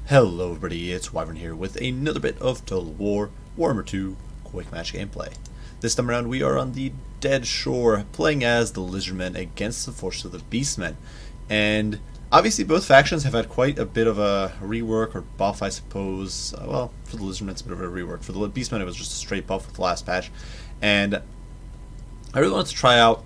Hello everybody, it's Wyvern here with another bit of Total War Warhammer 2 Quick Match gameplay. This time around we are on the Dead Shore, playing as the Lizardmen against the force of the Beastmen. And obviously both factions have had quite a bit of a rework or buff, I suppose. Well, for the Lizardmen it's a bit of a rework. For the Beastmen it was just a straight buff with the last patch. And I really wanted to try out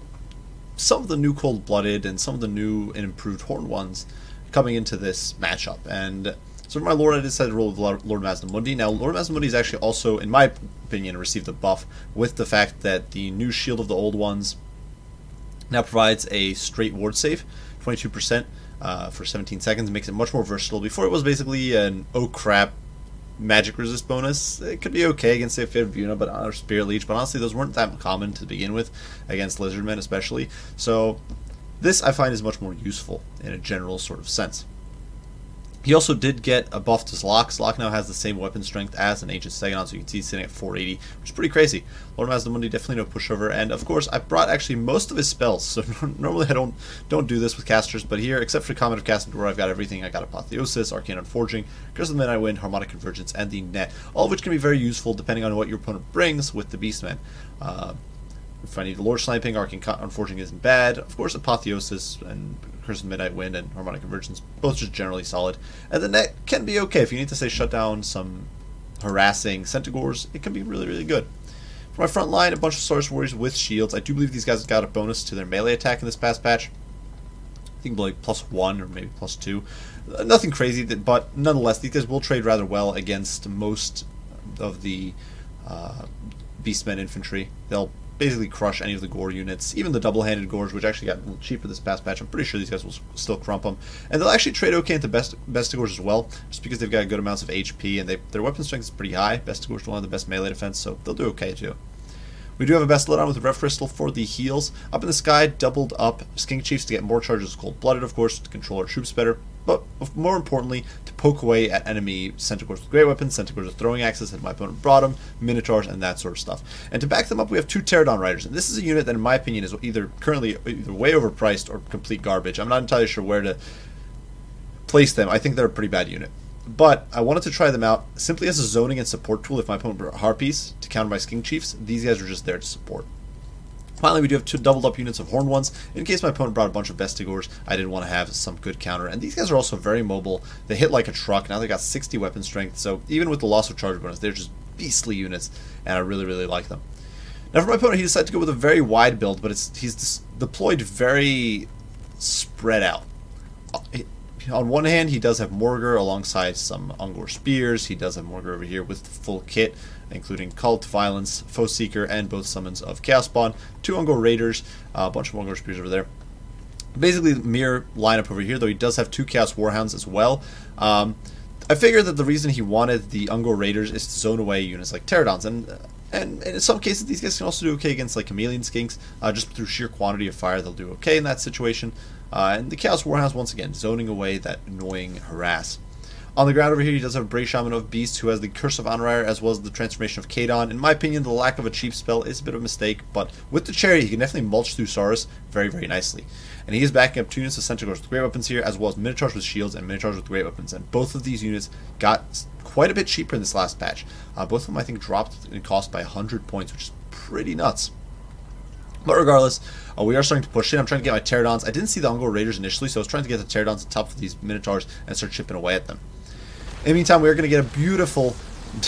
some of the new Cold-Blooded and some of the new and improved Horned ones coming into this matchup. And so for my Lord, I decided to roll with Lord Mazdamundi. Now, Lord Mazdamundi is actually also, in my opinion, received a buff with the fact that the new Shield of the Old Ones now provides a straight ward save, 22% for 17 seconds. It makes it much more versatile. Before it was basically an oh crap magic resist bonus. It could be okay against, say, Fated Buna, or Spirit Leech, but honestly those weren't that common to begin with against Lizardmen especially. So this I find is much more useful in a general sort of sense. He also did get a buff to Zlok. Zlok now has the same weapon strength as an Ancient Stegon, so you can see he's sitting at 480, which is pretty crazy. Lord Mazdamundi definitely no pushover, and of course I brought actually most of his spells, so normally I don't do this with casters, but here, except for Comet of Casting Door, I've got everything. I got Apotheosis, Arcane Unforging, Curse of the Midnight Wind, Harmonic Convergence, and the Net, all of which can be very useful depending on what your opponent brings with the Beastmen. If I need Lord Sniping, Arcane Unforging isn't bad. Of course, Apotheosis and Curse of the Midnight Wind and Harmonic Convergence, both just generally solid. And the Net can be okay. If you need to, say, shut down some harassing Centaurs, it can be really, really good. For my front line, a bunch of Source Warriors with shields. I do believe these guys got a bonus to their melee attack in this past patch. I think like +1 or maybe +2. Nothing crazy, but nonetheless, these guys will trade rather well against most of the Beastmen infantry. They'll basically crush any of the gore units, even the double-handed gores, which actually got a little cheaper this past patch. I'm pretty sure these guys will still crump them. And they'll actually trade okay into Bestigors as well, just because they've got good amounts of HP, and their weapon strength is pretty high. Bestigors are one of the best melee defense, so they'll do okay too. We do have a best lit on with Rev Crystal for the heals. Up in the sky, doubled up Skink Chiefs to get more charges of Cold-Blooded, of course, to control our troops better, but more importantly, to poke away at enemy Centaurs with great weapons, Centaurs with throwing axes, and my opponent brought them, Minotaurs, and that sort of stuff. And to back them up, we have two Pterodon Riders, and this is a unit that, in my opinion, is currently either way overpriced or complete garbage. I'm not entirely sure where to place them. I think they're a pretty bad unit. But I wanted to try them out simply as a zoning and support tool if my opponent brought Harpies to counter my Skink Chiefs. These guys are just there to support. Finally, we do have two doubled up units of Horned ones. In case my opponent brought a bunch of Bestigors, I did want to have some good counter. And these guys are also very mobile. They hit like a truck. Now they got 60 weapon strength. So even with the loss of charge bonus, they're just beastly units. And I really, really like them. Now for my opponent, he decided to go with a very wide build, but he's deployed very spread out. On one hand, he does have Morgar alongside some Ungor Spears. He does have Morgar over here with the full kit, including Call to Violence, Foe Seeker, and both summons of Chaos Spawn. Two Ungor Raiders, a bunch of Ungor Spears over there. Basically, mirror lineup over here, though he does have two Chaos Warhounds as well. I figured that the reason he wanted the Ungor Raiders is to zone away units like Pterodons, and in some cases, these guys can also do okay against like Chameleon Skinks. Just through sheer quantity of fire, they'll do okay in that situation. And the Chaos Warhounds, once again, zoning away that annoying harass. On the ground over here, he does have a Brave Shaman of Beast, who has the Curse of Honorar, as well as the transformation of Kadon. In my opinion, the lack of a cheap spell is a bit of a mistake, but with the Chariot, he can definitely mulch through Saurus very, very nicely. And he is backing up two units of Centaurs with great weapons here, as well as Minotaurs with shields and Minotaurs with great weapons. And both of these units got quite a bit cheaper in this last patch. Both of them, I think, dropped in cost by 100 points, which is pretty nuts. But regardless, we are starting to push in. I'm trying to get my Pterodons. I didn't see the Ungor Raiders initially, so I was trying to get the Pterodons on top of these Minotaurs and start chipping away at them. In the meantime, we are going to get a beautiful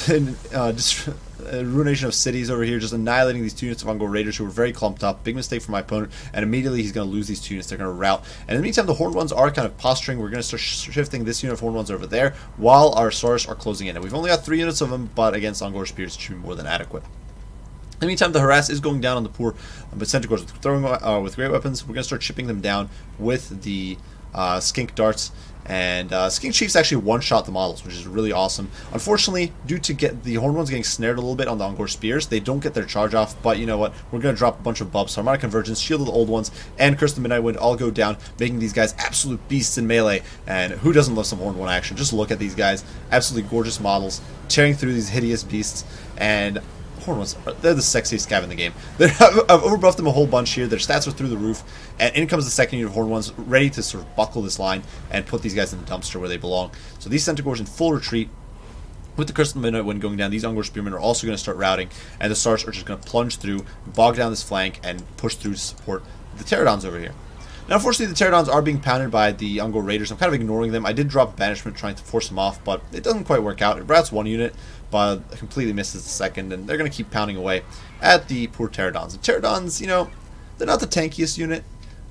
ruination of cities over here, just annihilating these two units of Ungor Raiders who were very clumped up. Big mistake for my opponent, and immediately he's going to lose these two units. They're going to rout. And in the meantime, the Horned ones are kind of posturing. We're going to start shifting this unit of Horned ones over there while our Saurus are closing in. And we've only got 3 units of them, but against Ungor Spears, it should be more than adequate. In the meantime, the harass is going down on the poor but Centaurs with great weapons. We're going to start chipping them down with the Skink Darts. And Skink Chiefs actually one-shot the models, which is really awesome. Unfortunately, due to the Horned ones getting snared a little bit on the Ungor Spears, they don't get their charge off. But you know what? We're going to drop a bunch of buffs. Harmonic Convergence, Shield of the Old Ones, and Curse of the Midnight Wind all go down, making these guys absolute beasts in melee. And who doesn't love some Horned one action? Just look at these guys. Absolutely gorgeous models, tearing through these hideous beasts. And Horn ones, they're the sexiest cav in the game. I've overbuffed them a whole bunch here. Their stats are through the roof. And in comes the second unit of Horn ones, ready to sort of buckle this line and put these guys in the dumpster where they belong. So these Centaurs in full retreat. With the Crystal Midnight Wind going down, these Ungor Spearmen are also going to start routing, and the Stars are just going to plunge through, bog down this flank, and push through to support the Pterodons over here. Now, unfortunately, the Pterodons are being pounded by the Ungor Raiders. I'm kind of ignoring them. I did drop a Banishment trying to force them off, but it doesn't quite work out. It routs one unit, but completely misses the second, and they're going to keep pounding away at the poor Pterodons. The Pterodons, you know, they're not the tankiest unit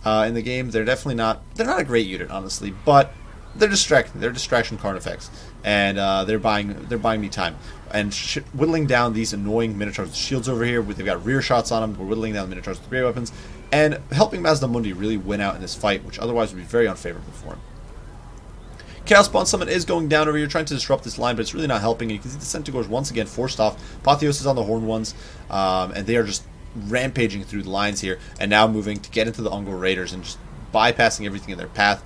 in the game. They're definitely not. They're not a great unit, honestly, but they're distracting. They're distraction card effects, and they're buying me time. And whittling down these annoying Minotaurs with shields over here. They've got rear shots on them. We're whittling down the Minotaurs with great weapons, and helping Mazdamundi really win out in this fight, which otherwise would be very unfavorable for him. Chaos Spawn Summon is going down over here, trying to disrupt this line, but it's really not helping. And you can see the Centaurs once again forced off. Apotheos is on the Horn ones, and they are just rampaging through the lines here, and now moving to get into the Ungor Raiders and just bypassing everything in their path.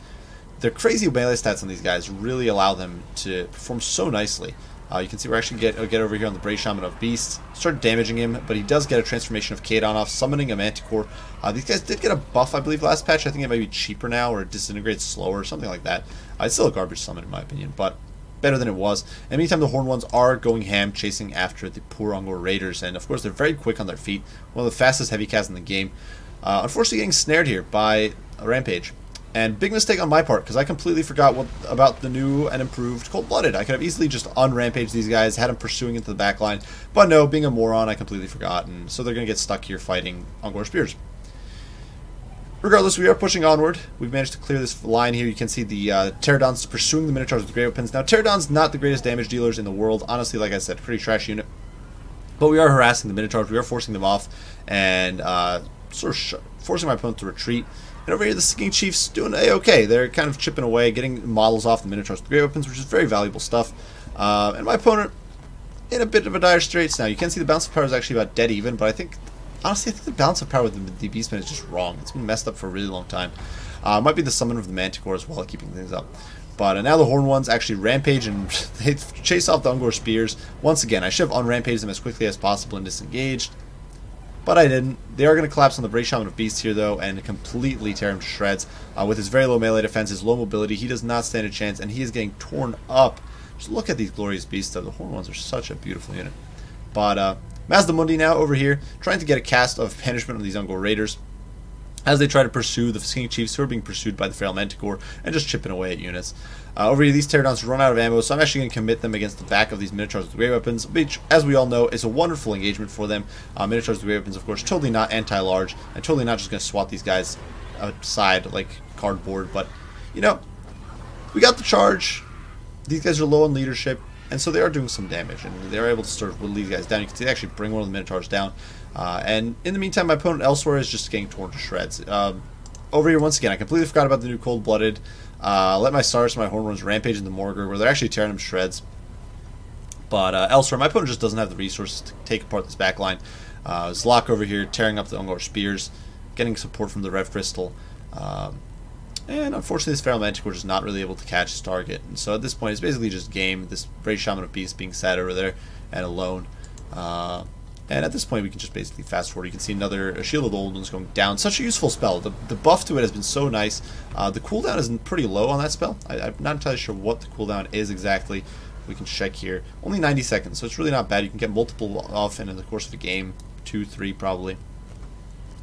Their crazy melee stats on these guys really allow them to perform so nicely. You can see we're actually get over here on the Brave Shaman of Beast. Start damaging him, but he does get a transformation of Kadon off, summoning a Manticore. These guys did get a buff, I believe, last patch. I think it might be cheaper now, or it disintegrates slower, or something like that. It's still a garbage summon, in my opinion, but better than it was. And meantime, the Horn ones are going ham, chasing after the poor Ungor Raiders, and of course, they're very quick on their feet. One of the fastest heavy casts in the game. Unfortunately, getting snared here by a Rampage. And big mistake on my part, because I completely forgot about the new and improved Cold-Blooded. I could have easily just un-rampaged these guys, had them pursuing into the back line. But no, being a moron, I completely forgot. And so they're going to get stuck here fighting Ungor Spears. Regardless, we are pushing onward. We've managed to clear this line here. You can see the Pterodons pursuing the Minotaurs with great weapons. Now, Pterodons, not the greatest damage dealers in the world. Honestly, like I said, pretty trash unit. But we are harassing the Minotaurs. We are forcing them off and sort of forcing my opponent to retreat. And over here, the Singing Chiefs doing A-okay. They're kind of chipping away, getting models off the Minotaurs with great weapons, which is very valuable stuff. And my opponent in a bit of a dire straits now. You can see the balance of power is actually about dead even, but honestly, I think the balance of power with the Beastmen is just wrong. It's been messed up for a really long time. It might be the summon of the Manticore as well, keeping things up. But now the Horn ones actually rampage and they chase off the Ungor Spears. Once again, I should have unrampaged them as quickly as possible and disengaged. But I didn't. They are going to collapse on the Brave Shaman of Beast here, though, and completely tear him to shreds. With his very low melee defense, his low mobility, he does not stand a chance, and he is getting torn up. Just look at these glorious beasts, though. The Horn ones are such a beautiful unit. But Mazdamundi now over here, trying to get a cast of Banishment on these Ungor Raiders, as they try to pursue the Singing Chiefs, who are being pursued by the Feral Manticore, and just chipping away at units. Over here, these Pterodons run out of ammo, so I'm actually going to commit them against the back of these Minotaurs with great weapons, which, as we all know, is a wonderful engagement for them. Minotaurs with great weapons, of course, totally not anti-large, and totally not just going to swat these guys outside like cardboard, but, you know, we got the charge. These guys are low on leadership, and so they are doing some damage, and they're able to sort of whittle these guys down. You can see they actually bring one of the Minotaurs down. And in the meantime, my opponent elsewhere is just getting torn to shreds. Over here, once again, I completely forgot about the new Cold-Blooded. Let my Stars and my Horn ones rampage in the Morgar, where they're actually tearing them to shreds. But elsewhere, my opponent just doesn't have the resources to take apart this backline. Zlok over here tearing up the Ungor Spears, getting support from the Rev Crystal. And unfortunately, this Feral Manticore is not really able to catch his target. And so at this point, it's basically just game. This Brave Shaman of Beast being sat over there and alone. And at this point, we can just basically fast forward. You can see another Shield of the Old Ones going down. Such a useful spell. The buff to it has been so nice. The cooldown is pretty low on that spell. I'm not entirely sure what the cooldown is exactly. We can check here. Only 90 seconds, so it's really not bad. You can get multiple off in the course of a game. 2, 3 probably.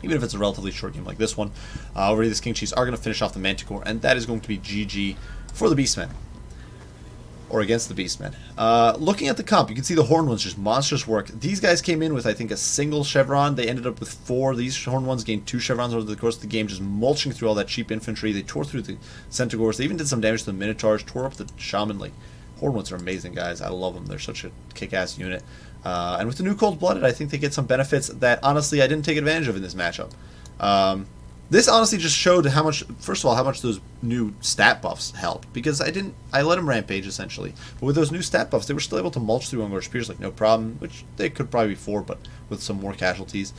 Even if it's a relatively short game like this one. Over here, the King Chiefs are going to finish off the Manticore, and that is going to be GG for the Beastmen. Or against the Beastmen. Looking at the comp, you can see the Horn ones just monstrous work. These guys came in with, I think, a single chevron. They ended up with 4. These Horn ones gained 2 chevrons over the course of the game, just mulching through all that cheap infantry. They tore through the Centaurs. They even did some damage to the Minotaurs, tore up the Shaman. Like, Horn ones are amazing, guys. I love them. They're such a kick-ass unit. And with the new Cold-Blooded, I think they get some benefits that, honestly, I didn't take advantage of in this matchup. This honestly just showed how much, first of all, how much those new stat buffs helped. Because I let them rampage, essentially. But with those new stat buffs, they were still able to mulch through Ungor Spears like no problem. Which they could probably before, but with some more casualties.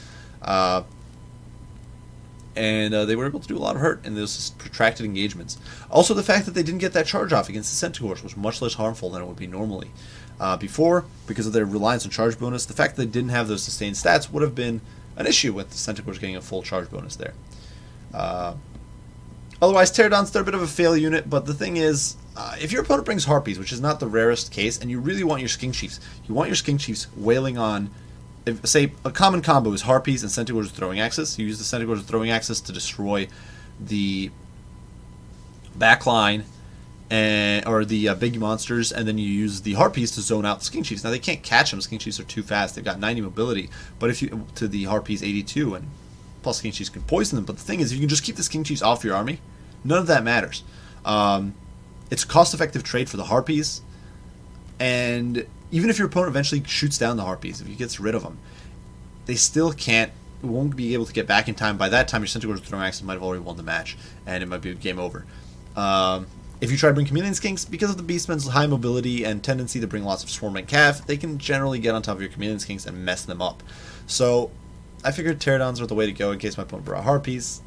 and they were able to do a lot of hurt in those protracted engagements. Also, the fact that they didn't get that charge off against the Centaurs was much less harmful than it would be normally. Before, because of their reliance on charge bonus, the fact that they didn't have those sustained stats would have been an issue with the Centaurs getting a full charge bonus there. Otherwise, Pterodons, they're a bit of a fail unit, but the thing is, if your opponent brings Harpies, which is not the rarest case, and you really want your Skink Chiefs, you want your Skink Chiefs wailing on, say, a common combo is Harpies and Centaurs with Throwing Axes. You use the Centaurs with Throwing Axes to destroy the backline or the big monsters, and then you use the Harpies to zone out the Skink Chiefs. Now, they can't catch them. Skink Chiefs are too fast. They've got 90 mobility, but if you to the Harpies 82, and plus Skink Chiefs can poison them. But the thing is, if you can just keep the Skink Chiefs off your army, none of that matters. It's a cost-effective trade for the Harpies, and even if your opponent eventually shoots down the Harpies, if he gets rid of them, they still won't be able to get back in time. By that time, your Centaurs with Throwing Axes might have already won the match, and it might be game over. If you try to bring Chameleon Skinks, because of the Beastmen's high mobility and tendency to bring lots of Swarm and Calf, they can generally get on top of your Chameleon Skinks and mess them up. So I figured Pterodons are the way to go in case my opponent brought Harpies.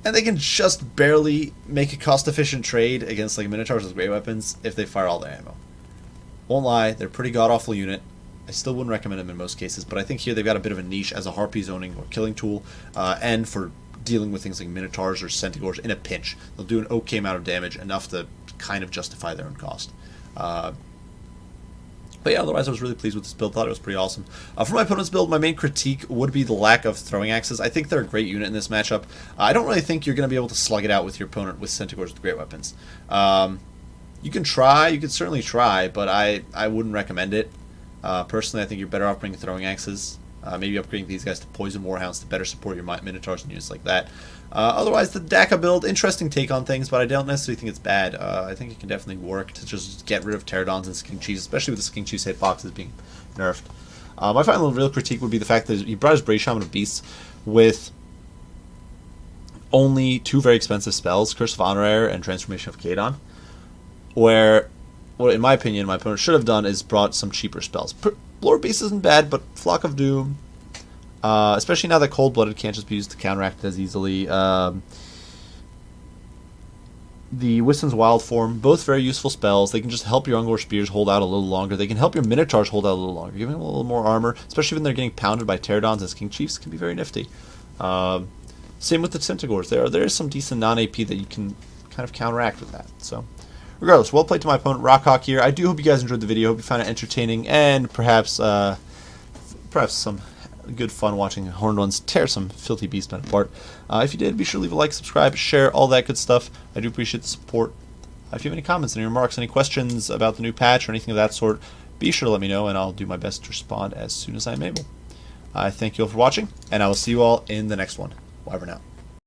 And they can just barely make a cost-efficient trade against like Minotaurs with great weapons if they fire all their ammo. Won't lie, they're a pretty god-awful unit. I still wouldn't recommend them in most cases, but I think here they've got a bit of a niche as a Harpy zoning or killing tool, and for dealing with things like Minotaurs or Centaurs in a pinch. They'll do an okay amount of damage, enough to kind of justify their own cost. But yeah, otherwise I was really pleased with this build. Thought it was pretty awesome. For my opponent's build, my main critique would be the lack of Throwing Axes. I think they're a great unit in this matchup. I don't really think you're going to be able to slug it out with your opponent with Centaurs with great weapons. You can try, you can certainly try, but I wouldn't recommend it. Personally, I think you're better off bringing Throwing Axes. Maybe upgrading these guys to Poison Warhounds to better support your Minotaurs and units like that. Otherwise, the Daka build, interesting take on things, but I don't necessarily think it's bad. I think it can definitely work to just get rid of Pterodons and Skink Chiefs, especially with the Skink Chiefs hitboxes being nerfed. My final real critique would be the fact that he brought his Brave Shaman of Beasts with only two very expensive spells, Curse of Honorair and Transformation of Kadon, where, what in my opinion my opponent should have done is brought some cheaper spells. Lord Beast isn't bad, but Flock of Doom, especially now that Cold-Blooded can't just be used to counteract it as easily. The Wiston's Wild Form, both very useful spells. They can just help your Ungor Spears hold out a little longer. They can help your Minotaurs hold out a little longer, giving them a little more armor, especially when they're getting pounded by Pterodons and Skink Chiefs. Can be very nifty. Same with the Centaurs. There is some decent non-AP that you can kind of counteract with that. So, regardless, well played to my opponent, Rockhawk here. I do hope you guys enjoyed the video. Hope you found it entertaining and perhaps some good fun watching Horned Ones tear some filthy Beastmen apart. If you did, be sure to leave a like, subscribe, share, all that good stuff. I do appreciate the support. If you have any comments, any remarks, any questions about the new patch or anything of that sort, be sure to let me know, and I'll do my best to respond as soon as I'm able. I thank you all for watching, and I will see you all in the next one. Bye for now.